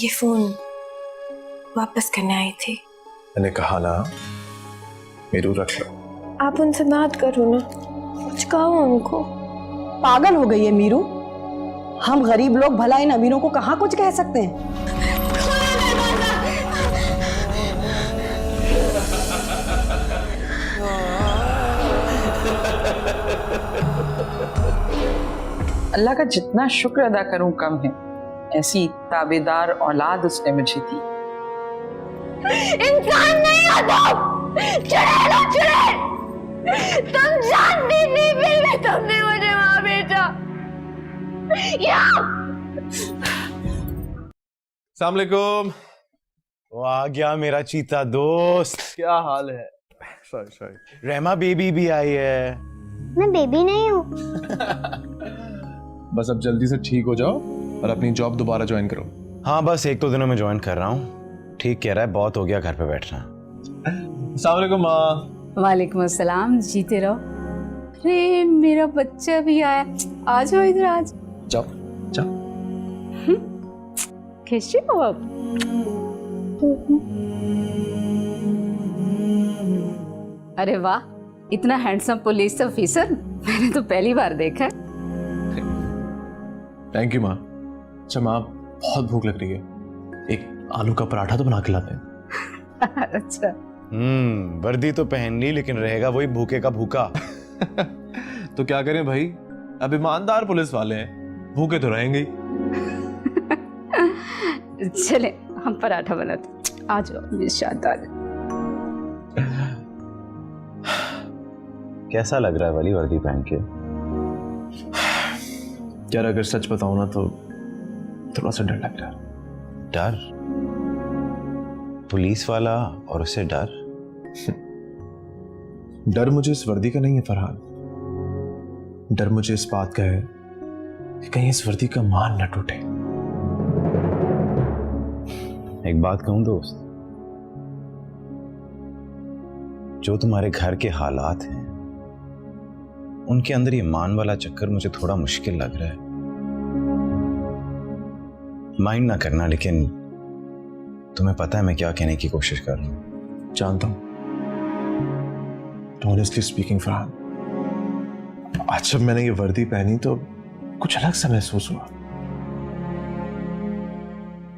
ये फोन वापस करने आई थी। मैंने कहा ना मीरू रख लो। आप उनसे बात करो ना, कुछ कहो उनको। पागल हो गई है मीरू। हम गरीब लोग भला इन अमीरों को कहाँ कुछ कह सकते हैं। अल्लाह का जितना शुक्र अदा करूं कम है। ऐसी ताबेदार औलाद उसने मुझे दी। इंसान नहीं हो तुम, चुड़ैल हो चुड़ैल। तुम जानती नहीं फिर भी तुमने मुझे वहां भेजा। अस्सलाम वालेकुम। वो आ गया मेरा चीता दोस्त। क्या हाल है? सॉरी रहमा बेबी भी आई है। मैं बेबी नहीं हूँ। बस अब जल्दी से ठीक हो जाओ और अपनी जॉब दोबारा ज्वाइन करो। हाँ बस 1-2 दिनों में ज्वाइन कर रहा हूँ। ठीक कह रहा है, बहुत हो गया घर पे बैठना। अस्सलाम वालेकुम माँ। वालेकुम अस्सलाम, जीते रहो। अरे मेरा बच्चा भी आया, आ जाओ इधर आज। जाओ जाओ। कैसे हो आप? अरे वाह, इतना हैंडसम पुलिस ऑफिसर मैंने तो पहली बार देखा है। थैंक यू माँ। अच्छा माँ, बहुत भूख लग रही है, एक आलू का पराठा तो बना के लाते हैं। अच्छा। वर्दी तो पहन ली लेकिन रहेगा वही भूखे का भूखा। तो क्या करें भाई, अब ईमानदार पुलिस वाले हैं, भूखे तो रहेंगे ही। चले हम पराठा बनाते, आ जाओ मेरे साथ आ जाओ। कैसा लग रहा है वाली वर्दी पहन के? यार अगर सच बताऊं ना तो थोड़ा सा डर लग रहा है। डर? पुलिस वाला और उससे डर? डर मुझे इस वर्दी का नहीं है फरहान, डर मुझे इस बात का है कि कहीं इस वर्दी का मान न टूटे। एक बात कहूं दोस्त, जो तुम्हारे घर के हालात हैं उनके अंदर ये मान वाला चक्कर मुझे थोड़ा मुश्किल लग रहा है। माइंड ना करना, लेकिन तुम्हें पता है मैं क्या कहने की कोशिश कर रहा हूं। जानता हूं। ऑनेस्टली स्पीकिंग फरहान, आज जब मैंने ये वर्दी पहनी तो कुछ अलग सा महसूस हुआ।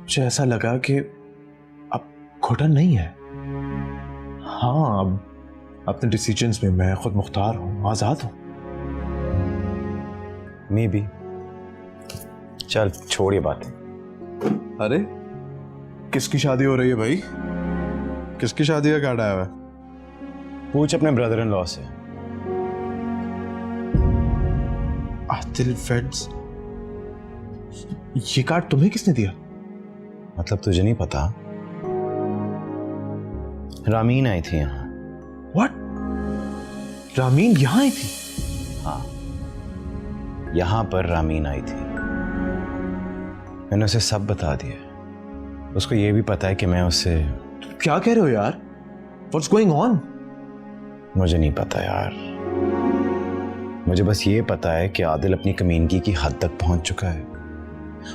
मुझे ऐसा लगा कि अब घुटन नहीं है। हाँ, अब अपने डिसीजंस में मैं खुद मुख्तार हूं, आजाद हूं। May be. चल छोड़ ये बातें। अरे किसकी शादी हो रही है भाई? किसकी शादी का कार्ड आया हुआ है? पूछ अपने ब्रदर इन लॉ से। आदिल वेड्स, ये कार्ड तुम्हें किसने दिया? मतलब तुझे नहीं पता? रामीन आई थी यहाँ। व्हाट? रामीन यहाँ आई थी? हाँ, यहाँ पर रामीन आई थी। मैंने उसे सब बता दिया। उसको ये भी पता है कि मैं उससे। क्या कह रहे हो यार? What's going on? मुझे नहीं पता यार, मुझे बस ये पता है कि आदिल अपनी कमीनगी की हद तक पहुंच चुका है।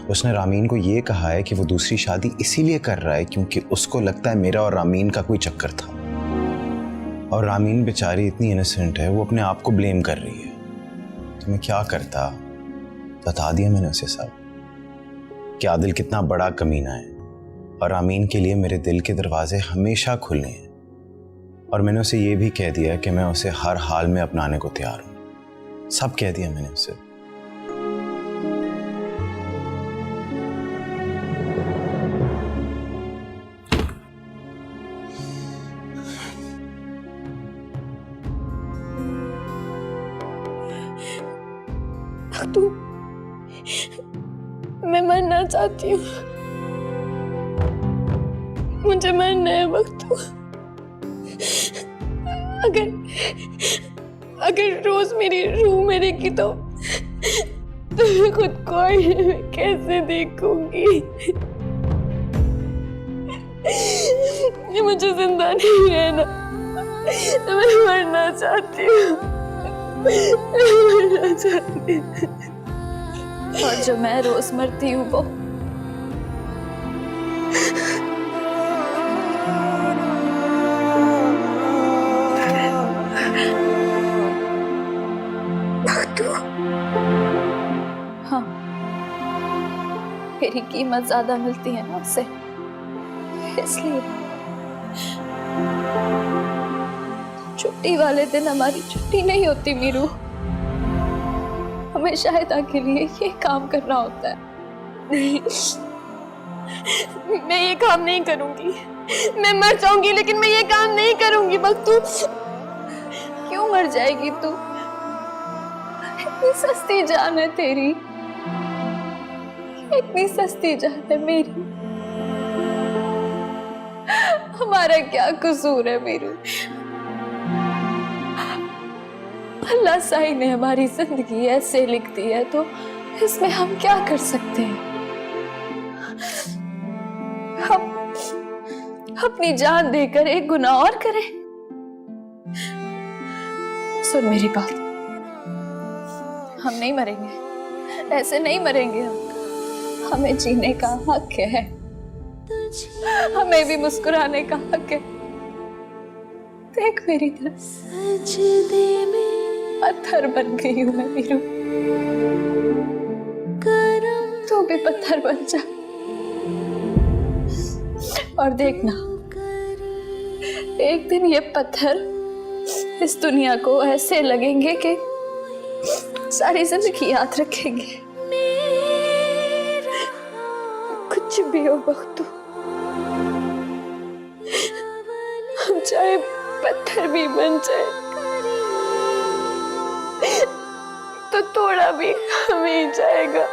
उसने रामीन को ये कहा है कि वो दूसरी शादी इसीलिए कर रहा है क्योंकि उसको लगता है मेरा और रामीन का कोई चक्कर था। और रामीन बेचारी इतनी इनोसेंट है, वो अपने आप को ब्लेम कर रही है। तो मैं क्या करता, बता दिया मैंने उसे सब कि आदिल कितना बड़ा कमीना है और रामीन के लिए मेरे दिल के दरवाजे हमेशा खुले हैं। और मैंने उसे ये भी कह दिया कि मैं उसे हर हाल में अपनाने को तैयार हूं। सब कह दिया मैंने उसे। तू, मैं मरना चाहती हूँ, मुझे मरना है वक्त। अगर रोज मेरी रूह मरेगी तो मैं खुद को आईने में कैसे देखूंगी? मुझे जिंदा नहीं रहना, मैं मरना चाहती हूँ, मरना चाहती हूँ। और जो मैं रोज मरती हूँ वो मेरी कीमत ज्यादा मिलती है ना उससे, इसलिए। छुट्टी वाले दिन हमारी छुट्टी नहीं होती मीरू, हमें शायदा के लिए ये काम करना होता है। नहीं, मैं ये काम नहीं करूंगी, मैं मर जाऊंगी लेकिन मैं ये काम नहीं करूंगी। बख्तू, क्यों मर जाएगी तू? इतनी सस्ती जान है तेरी, इतनी सस्ती जान है मेरी। हमारा क्या कसूर है मीरू? अल्लाह साईं ने हमारी जिंदगी ऐसे लिख दी है तो इसमें हम क्या कर सकते हैं? हम अपनी जान देकर एक गुनाह और करें? सुन मेरी बात, हम नहीं मरेंगे, ऐसे नहीं मरेंगे हम। हमें जीने का हक है, हमें भी मुस्कुराने का हक है। देख मेरी तरफ, पत्थर बन गई हूं मैं मीरू, तू भी पत्थर बन जा और देखना एक दिन ये पत्थर इस दुनिया को ऐसे लगेंगे कि सारी जिंदगी याद रखेंगे। कुछ भी हो बख्तू, हम चाहे पत्थर भी बन जाए तो थोड़ा भी हमें जाएगा।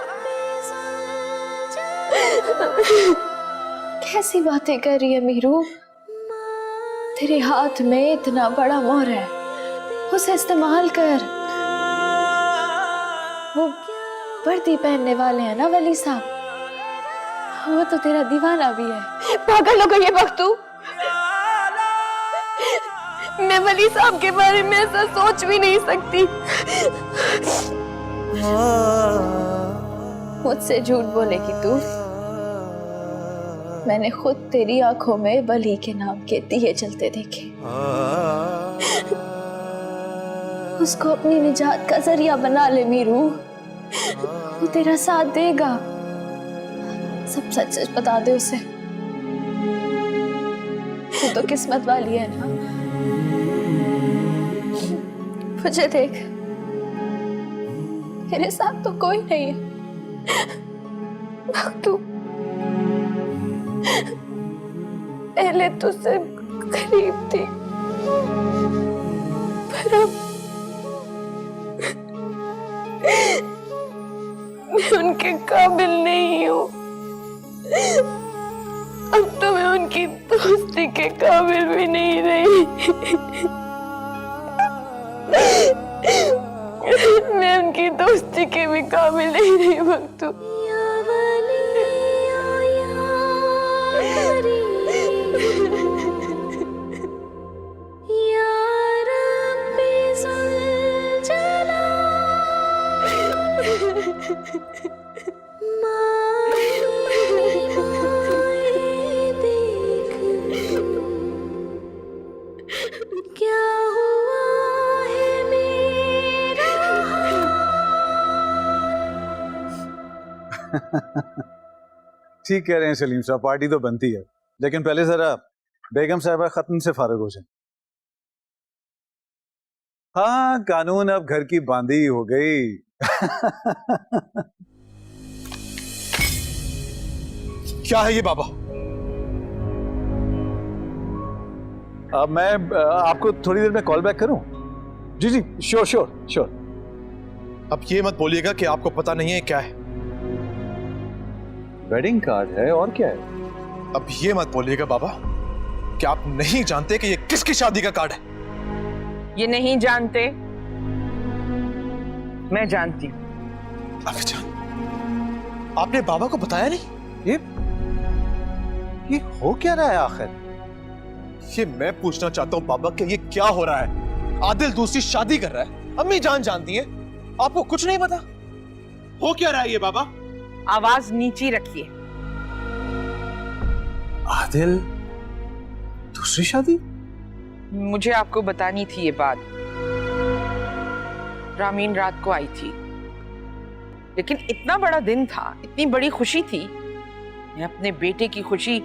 कैसी बातें कर रही है मीरू? तेरे हाथ में इतना बड़ा मोहर है, उसे इस्तेमाल कर। वो वर्दी पहनने वाले हैं ना वली साहब, वो तो तेरा दीवाना भी है। पागल हो गई है बख्तू, मैं वली साहब के बारे में ऐसा सोच भी नहीं सकती। मुझसे झूठ बोलेगी तू? मैंने खुद तेरी आंखों में वली के नाम के दिए जलते देखे। उसको अपनी निजात का जरिया बना ले मीरू, वो तेरा साथ देगा। सब सच सच बता दे उसे। तू तो किस्मत वाली है ना। मुझे देख, मेरे साथ तो कोई नहीं है। तू पहले तुझसे गरीब थी, पर अब मैं उनके काबिल नहीं हूँ। अब तो मैं उनकी दोस्ती के काबिल भी नहीं रही। मैं उनकी दोस्ती के भी काबिल नहीं रही बख्तू। ठीक कह रहे हैं सलीम साहब, पार्टी तो बनती है, लेकिन पहले जरा बेगम साहिबा खत्म से फारिग हो जाए। हाँ, कानून अब घर की बांधी हो गई। क्या है ये बाबा? अब मैं आपको थोड़ी देर में कॉल बैक करूं? जी जी, श्योर श्योर श्योर। अब ये मत बोलिएगा कि आपको पता नहीं है क्या है। वेडिंग कार्ड है, और क्या है? अब ये मत बोलिएगा बाबा कि आप नहीं जानते कि ये किसकी शादी का कार्ड है। ये नहीं जानते, मैं जानती हूँ। अबे जान, आपने बाबा को बताया नहीं? ये हो क्या रहा है आखिर? ये मैं पूछना चाहता हूँ बाबा कि ये क्या हो रहा है? आदिल दूसरी शादी कर रहा है, अम्मी जान जानती है, आपको कुछ नहीं पता? हो क्या रहा है ये बाबा? आवाज नीची रखिए। आदिल दूसरी शादी? मुझे आपको बतानी थी ये बात। रामीन रात को आई थी, लेकिन इतना बड़ा दिन था, इतनी बड़ी खुशी थी मैं अपने बेटे की खुशी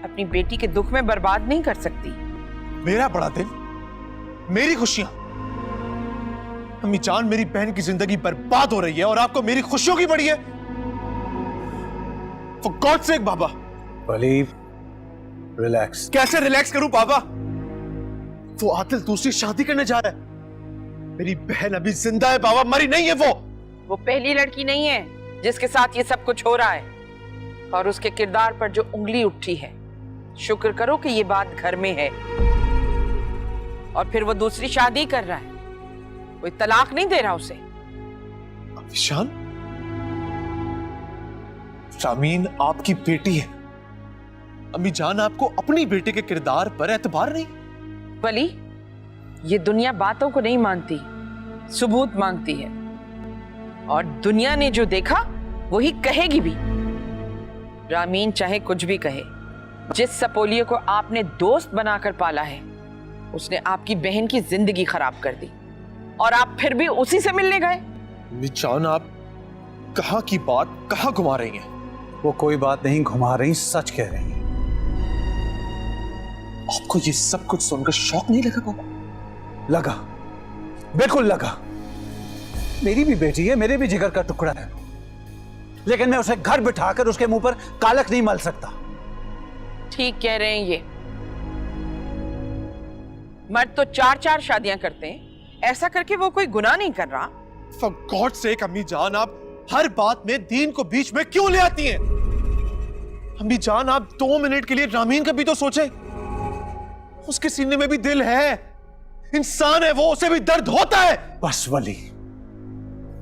अपनी बेटी के दुख में बर्बाद नहीं कर सकती। मेरा बड़ा दिन, मेरी खुशियां। अम्मी जान, मेरी बहन की जिंदगी बर्बाद हो रही है और आपको मेरी खुशियों की पड़ी है। For God's sake Baba. Wali, relax. कैसे रिलैक्स करूं बाबा? वो आदिल दूसरी शादी करने जा रहा है। मेरी बहन अभी जिंदा है बाबा, मरी नहीं है वो पहली लड़की नहीं है जिसके साथ ये सब कुछ हो रहा है, और उसके किरदार पर जो उंगली उठी है, शुक्र करो कि ये बात घर में है। और फिर वो दूसरी शादी कर रहा है, कोई तलाक नहीं दे रहा उसे। ईशान, रामीन आपकी बेटी है। अम्मी जान, आपको अपनी बेटी के किरदार पर एतबार नहीं? वली, ये दुनिया बातों को नहीं मानती, सबूत मांगती है, और दुनिया ने जो देखा वही कहेगी भी। रामीन चाहे कुछ भी कहे, जिस सपोलिये को आपने दोस्त बनाकर पाला है, उसने आपकी बहन की जिंदगी खराब कर दी, और आप फिर भी उसी से मिलने गए। अम्मी जान, आप कहां की बात कहां घुमा रही हैं? वो कोई बात नहीं घुमा रही, सच कह रही हैं। आपको ये सब कुछ सुनकर शौक नहीं लगा बाबा? लगा, बिल्कुल लगा। मेरी भी बेटी है, मेरे भी जिगर का टुकड़ा है, लेकिन मैं उसे घर बिठाकर उसके मुंह पर कालक नहीं मल सकता। ठीक कह रहे हैं ये। मर्द तो 4-4 शादियां करते हैं, ऐसा करके वो कोई गुनाह नहीं कर रहा। For God's sake अम्मी जान, आप हर बात में दीन को बीच में क्यों ले आती हैं? अम्मी जान, आप 2 मिनट के लिए रामीन का भी तो सोचें। उसके सीने में भी दिल है, इंसान है वो, उसे भी दर्द होता है। बस वली,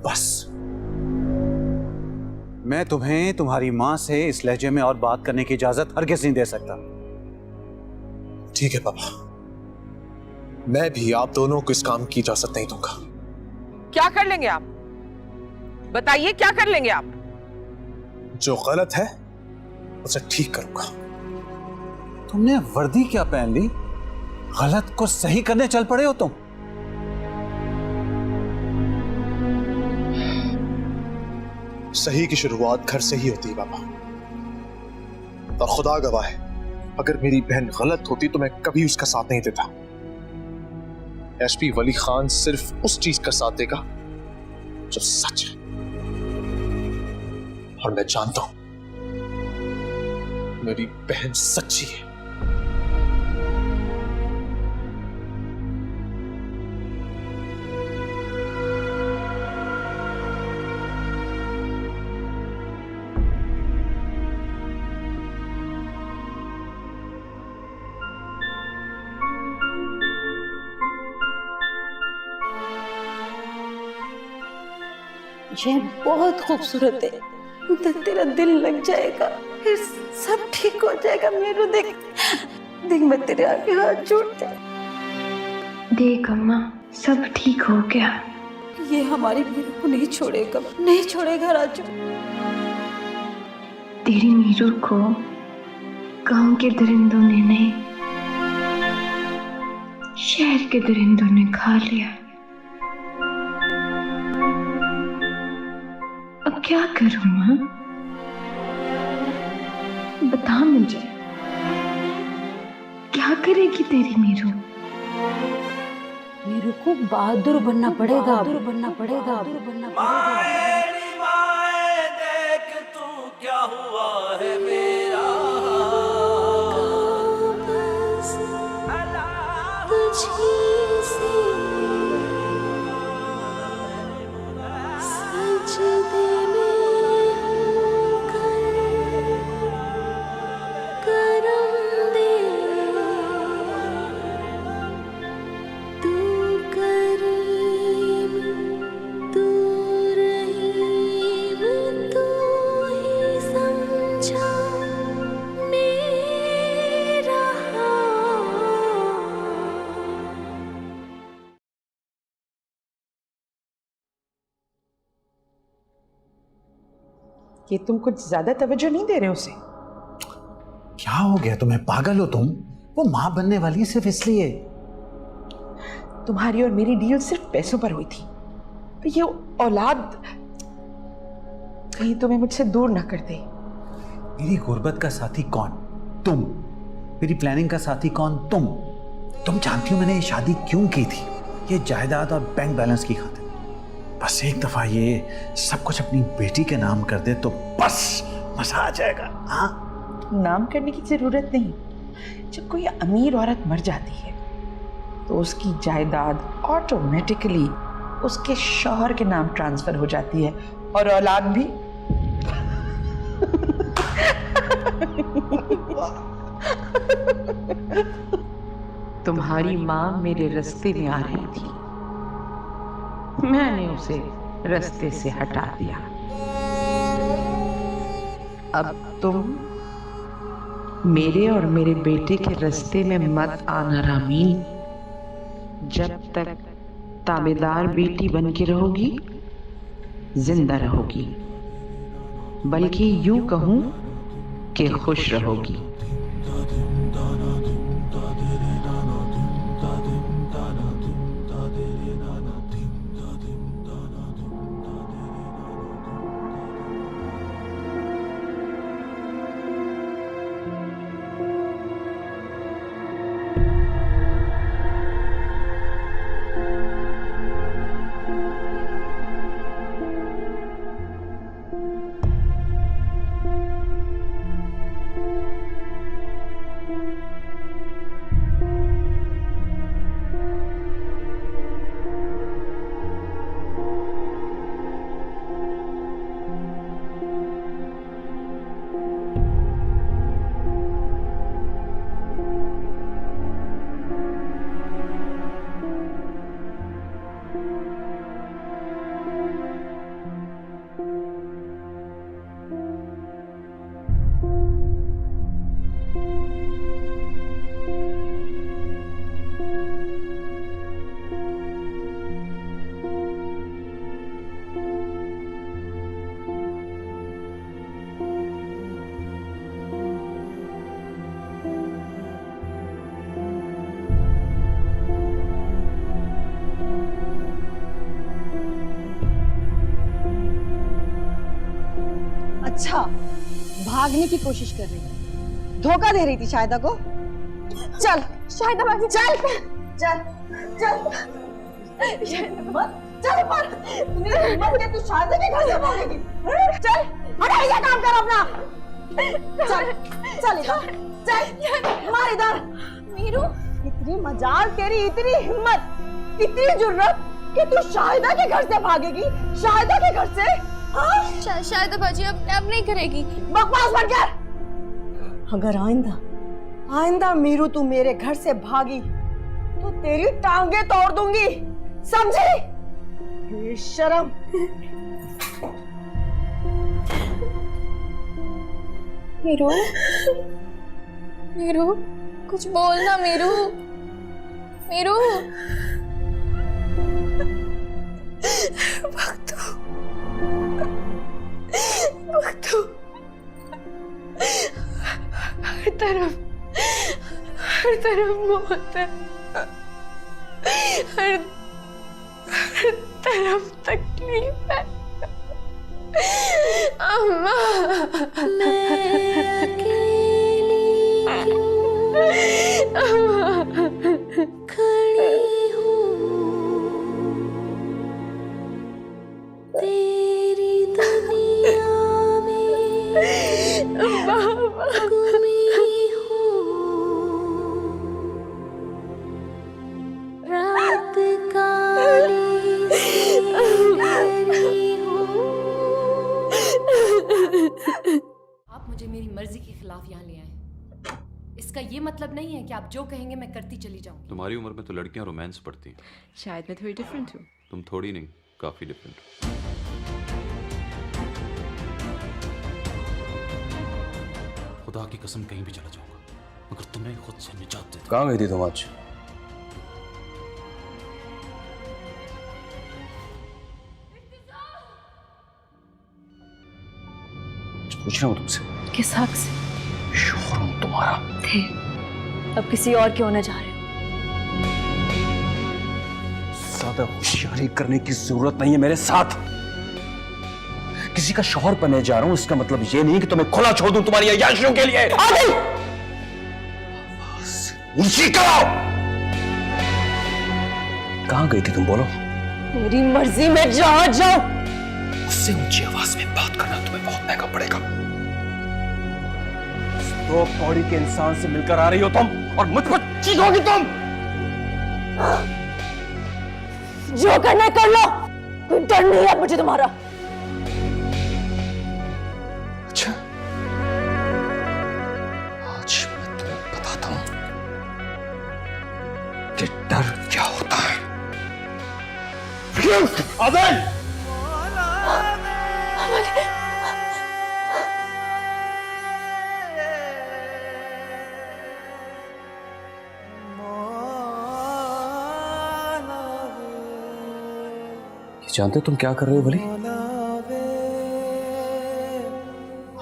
बस। मैं तुम्हें तुम्हारी मां से इस लहजे में और बात करने की इजाजत हरगिज़ नहीं दे सकता। ठीक है पापा, मैं भी आप दोनों को इस काम की इजाजत नहीं दूंगा। क्या कर लेंगे आप? बताइए, क्या कर लेंगे आप? जो गलत है उसे ठीक करूंगा। तुमने वर्दी क्या पहन ली? गलत को सही करने चल पड़े हो तुम। सही की शुरुआत घर से ही होती है बाबा, और खुदा गवाह है, अगर मेरी बहन गलत होती तो मैं कभी उसका साथ नहीं देता। एसपी वली खान सिर्फ उस चीज का साथ देगा जो सच है, और मैं जानता हूं मेरी बहन सच्ची है। ये बहुत खूबसूरत है, तो तेरा दिल लग जाएगा, फिर सब ठीक हो जाएगा। मेरू देख देख, मैं तेरे आगे हाथ जोड़ते। देख अम्मा, सब ठीक हो गया। ये हमारी मीरू को नहीं छोड़ेगा, नहीं छोड़ेगा राजू। तेरी मीरू को गांव के दरिंदों ने नहीं, शहर के दरिंदों ने खा लिया। अब क्या करूं मां? बता मुझे, क्या करेगी तेरी मीरू? मीरू को बहादुर बनना पड़ेगा, बहादुर बनना पड़ेगा, बहादुर बनना पड़ेगा। देख तू क्या हुआ है मेरा, ये तुम कुछ ज्यादा तवज्जो नहीं दे रहे उसे? क्या हो गया तुम्हें? पागल हो तुम? वो मां बनने वाली है सिर्फ इसलिए। तुम्हारी और मेरी डील सिर्फ पैसों पर हुई थी, तो ये औलाद कहीं तुम्हें मुझसे दूर ना कर दे। मेरी गुर्बत का साथी कौन? तुम। मेरी प्लानिंग का साथी कौन? तुम जानती हो मैंने ये शादी क्यों की थी? ये जायदाद और बैंक बैलेंस की खातिर। बस एक दफा ये सब कुछ अपनी बेटी के नाम कर दे तो बस मजा आ जाएगा। हाँ, नाम करने की जरूरत नहीं। जब कोई अमीर औरत मर जाती है तो उसकी जायदाद ऑटोमेटिकली उसके शौहर के नाम ट्रांसफर हो जाती है और औलाद भी। तुम्हारी माँ मेरे रास्ते में आ रही थी, मैंने उसे रास्ते से हटा दिया। अब तुम मेरे और मेरे बेटे के रास्ते में मत आना रामीन। जब तक ताबेदार बेटी बन के रहोगी जिंदा रहोगी, बल्कि यूं कहूं कि खुश रहोगी। अच्छा, भागने की कोशिश कर रही थी, धोखा दे रही थी शाहिदा को। चल शाहिदा भागी, चल चल चल चल पर तूने हिम्मत के तू शाहिदा के घर से भागेगी? चल अरे ये काम कर अपना। चल चल इधर, चल मार इधर। मीरू, इतनी मजाल तेरी, इतनी हिम्मत, इतनी जुर्रत कि तू शाहिदा के घर से भागेगी? शाहिदा के घर से? हाँ? शायद बाजी अब नहीं करेगी। बकवास बंद कर। अगर आइंदा मीरू तू मेरे घर से भागी तो तेरी टांगे तोड़ दूंगी, समझी? बेशरम। मीरू, मीरू कुछ बोलना। मीरू, मीरू बख्तू हर तरफ मौत है, हर तरफ तकलीफ है। अम्मा खड़ी हूँ तेरी दुनिया में, गुमी हूँ रात काली हूँ। आप मुझे मेरी मर्जी के खिलाफ यहाँ ले आए, इसका ये मतलब नहीं है कि आप जो कहेंगे मैं करती चली जाऊँ। तुम्हारी उम्र में तो लड़कियां रोमांस पढ़ती हैं। शायद मैं थोड़ी डिफरेंट हूँ। तुम थोड़ी नहीं, काफी डिफरेंट। खुदा की कसम कहीं भी चला जाऊंगा मगर तुम्हें खुद से निजात दे। कहाँ गई थी तुम आज? पूछ रहा हूँ तुमसे। किस हक से? शोहर तुम्हारा थे, अब किसी और क्यों न जा रहे हो? ज्यादा होशियारी करने की जरूरत नहीं है मेरे साथ। किसी का शौहर बनने जा रहा हूं, इसका मतलब ये नहीं कि तुम्हें खुला छोड़ दूं तुम्हारी अय्याशियों के लिए। आदिल! ऊंची करो। कहां गई थी तुम, बोलो। मेरी मर्जी में जहां जाओ। उससे ऊंची आवाज में बात करना तुम्हें बहुत महंगा पड़ेगा। तो बॉडी के इंसान से मिलकर आ रही हो तुम और मुझ पर चीखोगी तुम। जो करना है कर लो, कोई डर नहीं है मुझे तुम्हारा। अच्छा, आज मैं तुम्हें बताता हूं कि डर क्या होता है। आदिल! जानते हो तुम क्या कर रहे हो वली?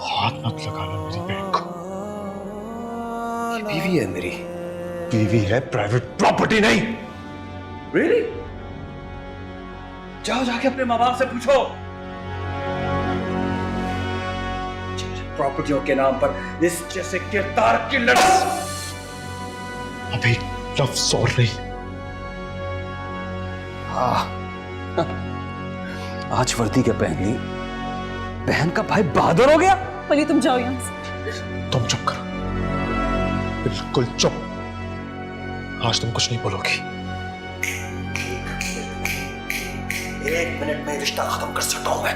हाथ मत लगा लो मेरी बहन को। ये बीवी है मेरी। बीवी है, प्राइवेट प्रॉपर्टी नहीं। Really? जाओ जाके अपने माँ बाप से पूछो। प्रॉपर्टियों के नाम पर इस जैसे किरदार की लड़ाई। अभी लफ्ज़ और नहीं। हाँ, आज वर्दी क्या पहन ली, बहन का भाई बहादुर हो गया। वली तुम जाओ यहां से। तुम चुप करो, बिल्कुल चुप। आज तुम कुछ नहीं बोलोगी। 1 मिनट में रिश्ता खत्म कर सकता हूं मैं।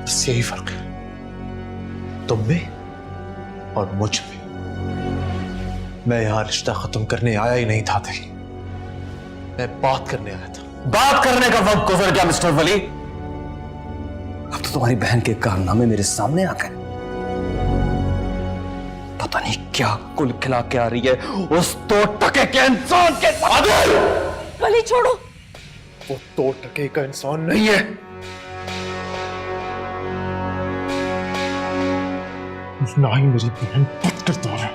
बस यही फर्क है तुम में और मुझ में। मैं यहां रिश्ता खत्म करने आया ही नहीं था दिल, मैं बात करने आया था। बात करने का वक्त गुजर गया मिस्टर वली। अब तो तुम्हारी बहन के कारनामे मेरे सामने आ गए। पता नहीं क्या कुल खिला के आ रही है उस 2 टके के इंसान के साथ। वली छोड़ो। वो 2 टके का इंसान नहीं है। ना ही मेरी बहन पट करता है,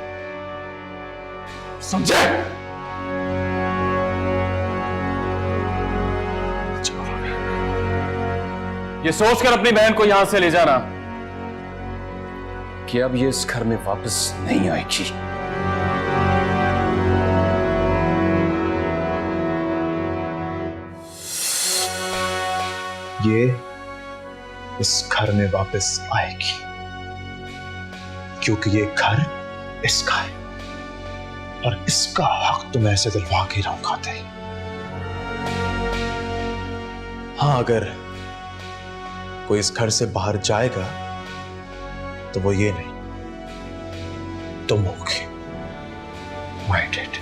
समझे? ये सोचकर अपनी बहन को यहां से ले जाना कि अब ये इस घर में वापस नहीं आएगी। ये इस घर में वापस आएगी क्योंकि ये घर इसका है और इसका हक तो मैं ऐसे दिलवा के रहूंगा। हाँ, अगर कोई इस घर से बाहर जाएगा तो वो ये नहीं, तुम होगे माय डेड।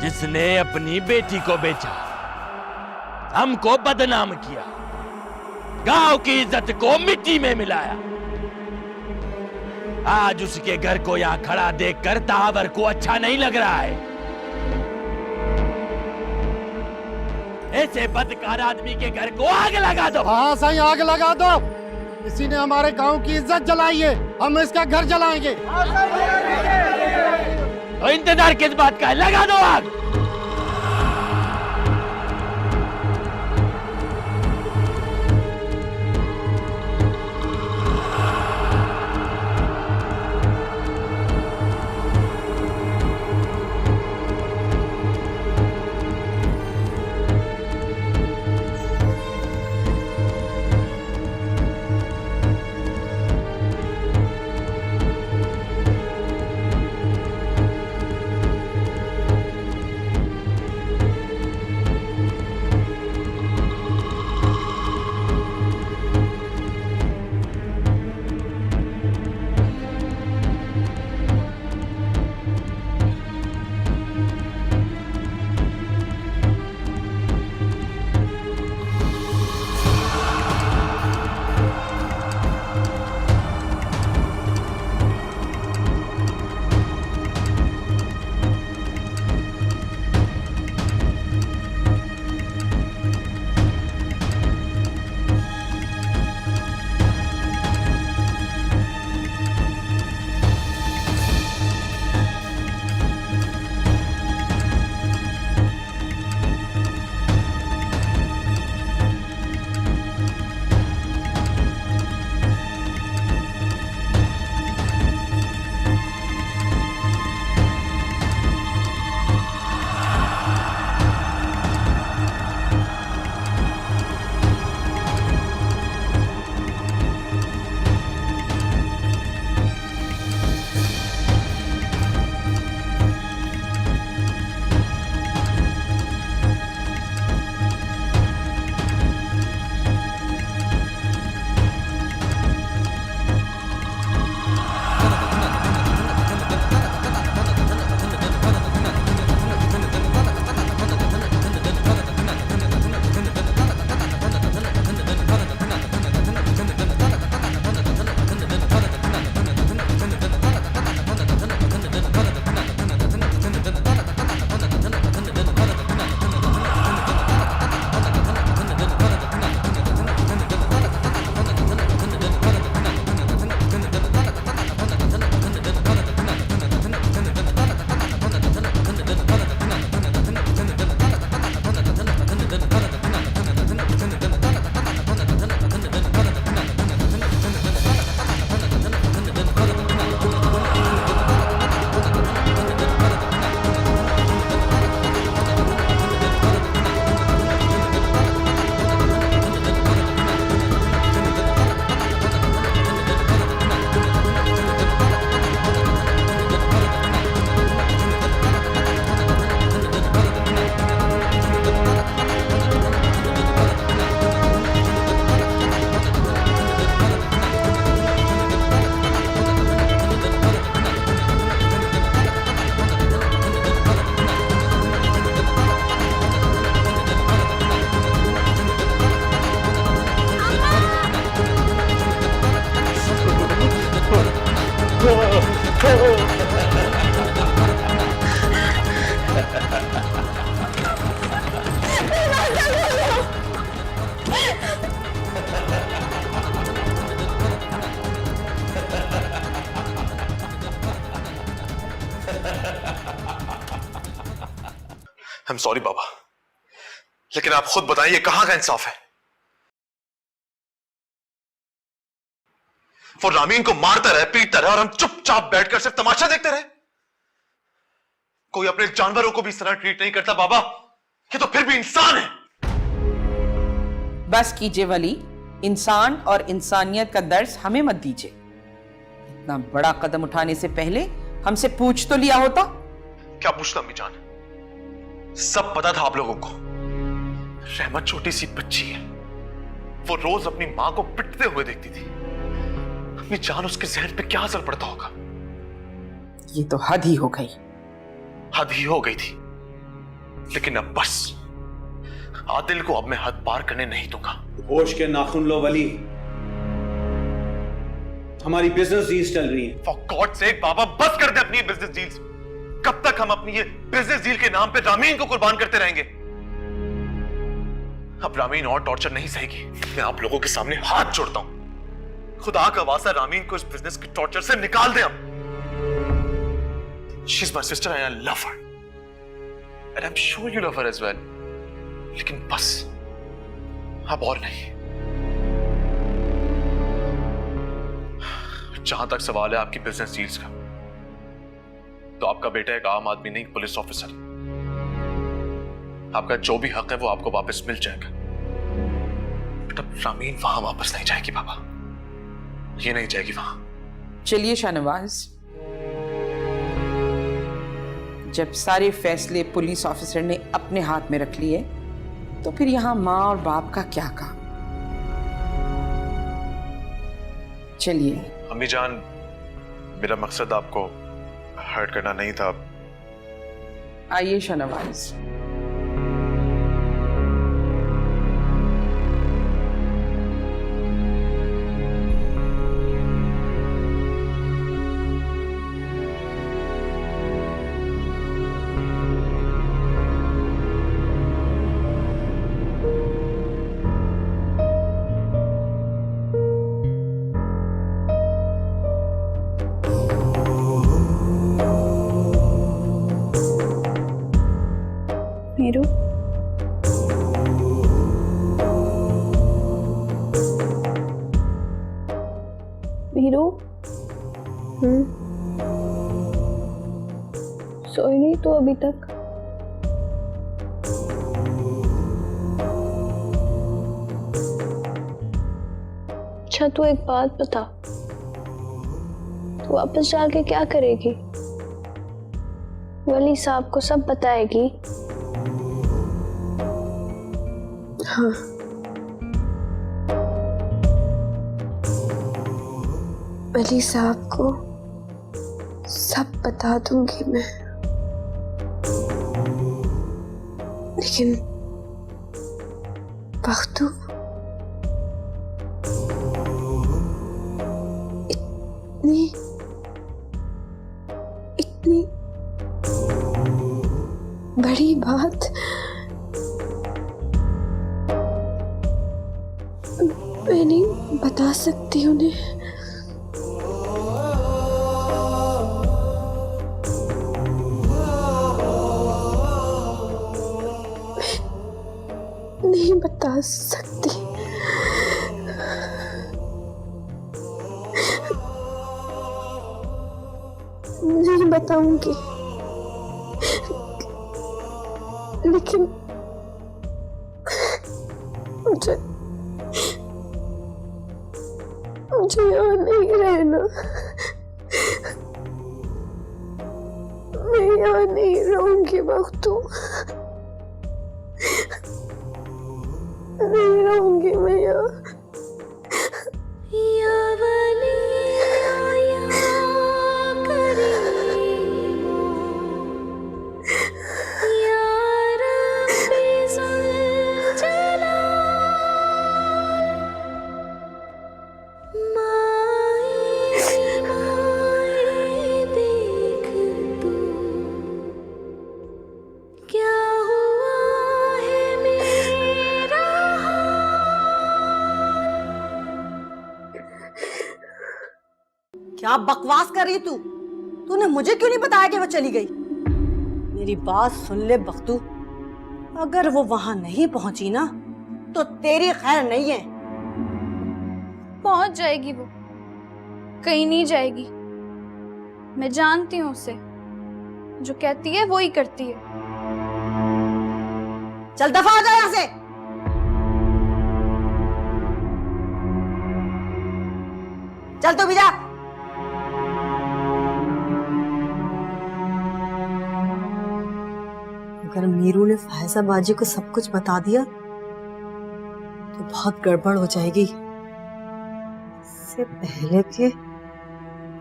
जिसने अपनी बेटी को बेचा, हमको बदनाम किया, गांव की इज्जत को मिट्टी में मिलाया, आज उसके घर को यहां खड़ा देखकर तावर को अच्छा नहीं लग रहा है। ऐसे बदकार आदमी के घर को आग लगा दो। हाँ सही, आग लगा दो। इसी ने हमारे गांव की इज्जत जलाई है, हम इसका घर जलाएंगे। तो इंतजार किस बात का है, लगा दो आग। सॉरी बाबा, लेकिन आप खुद बताइए कहां का इंसाफ है? वो रामीन को मारता रहे, पीटता रहे और हम चुपचाप बैठकर सिर्फ तमाशा देखते रहे। कोई अपने जानवरों को भी इस तरह ट्रीट नहीं करता बाबा। ये तो फिर भी इंसान है। बस कीजिए वली, इंसान और इंसानियत का दर्स हमें मत दीजिए। इतना बड़ा कदम उठाने से पहले हमसे पूछ तो लिया होता। क्या पूछता अम्मी जान? सब पता था आप लोगों को। रहमत छोटी सी बच्ची है, वो रोज अपनी मां को पिटते हुए देखती थी। अपनी जान, उसके जहन पे क्या असर पड़ता होगा? ये तो हद ही हो गई। हद ही हो गई थी, लेकिन अब बस, आदिल को अब मैं हद पार करने नहीं दूंगा। होश के नाखून लो वली, हमारी बिजनेस डील्स चल रही है। फॉर गॉड सेक बाबा, बस कर दे अपनी बिजनेस डील्स। कब तक हम अपनी ये बिजनेस डील के नाम पे रामीन को कुर्बान करते रहेंगे? अब रामीन और टॉर्चर नहीं सहेगी। मैं आप लोगों के सामने हाथ जोड़ता हूं, खुदा का वास्ता रामीन को इस बिजनेस के टॉर्चर से निकाल दें। अब she is my sister and I love her and I am sure you love her as well. लेकिन बस अब और नहीं। जहां तक सवाल है आपकी बिजनेस डील्स का, तो आपका बेटा एक आम आदमी नहीं, पुलिस ऑफिसर। आपका जो भी हक है वो आपको वापस मिल जाएगा। बट अब रामीन वहां वापस नहीं जाएगी बाबा, ये नहीं जाएगी वहां। चलिए शाहनवाज, जब सारे फैसले पुलिस ऑफिसर ने अपने हाथ में रख लिए, तो फिर यहां माँ और बाप का क्या काम? चलिए। अम्मी जान, मेरा मकसद आपको हर्ट करना नहीं था। आइए शाहनवाज। मीरू, मीरू, सोई नहीं तो अभी तक? अच्छा तू एक बात बता, तू वापस जाके क्या करेगी? वली साहब को सब बताएगी? हाँ, वली साहब को सब बता दूंगी मैं। लेकिन बख्तू इतनी बड़ी बात मैं नहीं बता सकती उन्हें। नहीं बता सकती। नहीं बताऊंगी, लेकिन मुझे यहाँ नहीं रहना। मैं यहाँ नहीं रहूंगी बख्तू, नहीं रहूंगी मैं यहाँ। क्या बकवास कर रही तू? तूने मुझे क्यों नहीं बताया कि वो चली गई? मेरी बात सुन ले बख्तू, अगर वो वहां नहीं पहुंची ना तो तेरी खैर नहीं है। पहुंच जाएगी वो, कहीं नहीं जाएगी। मैं जानती हूँ उसे, जो कहती है वो ही करती है। चल दफा हो जा यहाँ से। चल तू भी जा। अगर मीरू ने फायजा बाजी को सब कुछ बता दिया तो बहुत गड़बड़ हो जाएगी। इससे पहले कि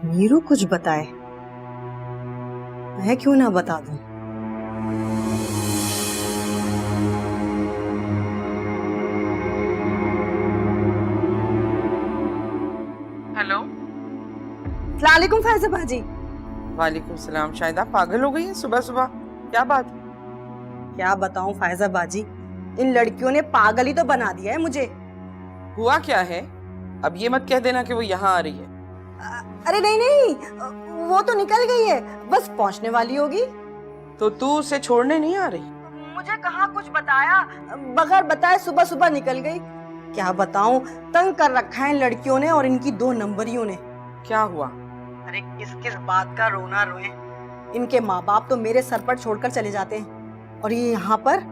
मीरू कुछ बताए, मैं क्यों ना बता दूं। हेलो। अस्सलाम वालेकुम फायजा बाजी। वालेकुम सलाम। शायद आप पागल हो गई हैं सुबह सुबह, क्या बात? क्या बताऊं फायजा बाजी, इन लड़कियों ने पागल ही तो बना दिया है मुझे। हुआ क्या है? अब ये मत कह देना कि वो यहाँ आ रही है। अरे नहीं नहीं, वो तो निकल गई है, बस पहुंचने वाली होगी। तो तू उसे छोड़ने नहीं आ रही? मुझे कहाँ कुछ बताया, बगैर बताए सुबह सुबह निकल गई। क्या बताऊं, तंग कर रखा है इन लड़कियों ने और इनकी 2 नंबरियों ने। क्या हुआ? अरे किस किस बात का रोना रोए। इनके माँ बाप तो मेरे सर पर छोड़कर चले जाते हैं और ये यहाँ पर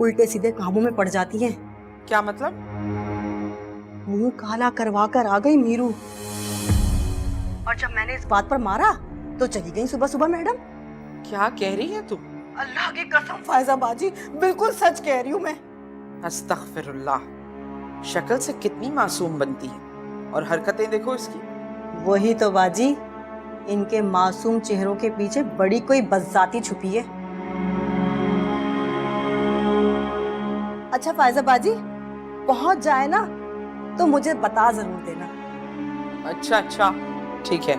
उल्टे सीधे कामों में पड़ जाती हैं। क्या मतलब? मुंह काला करवा कर आ गई मीरू, और जब मैंने इस बात पर मारा तो चली गई सुबह सुबह मैडम। क्या कह रही है तू? अल्लाह की कसम फायजा बाजी, बिल्कुल सच कह रही हूँ मैं। अस्तगफिरुल्लाह। शक्ल से कितनी मासूम बनती है और हरकतें देखो इसकी। वही तो बाजी, इनके मासूम चेहरों के पीछे बड़ी कोई बदजाती छुपी है। अच्छा फायजा बाजी, पहुंच जाए ना तो मुझे बता जरूर देना। अच्छा अच्छा ठीक है।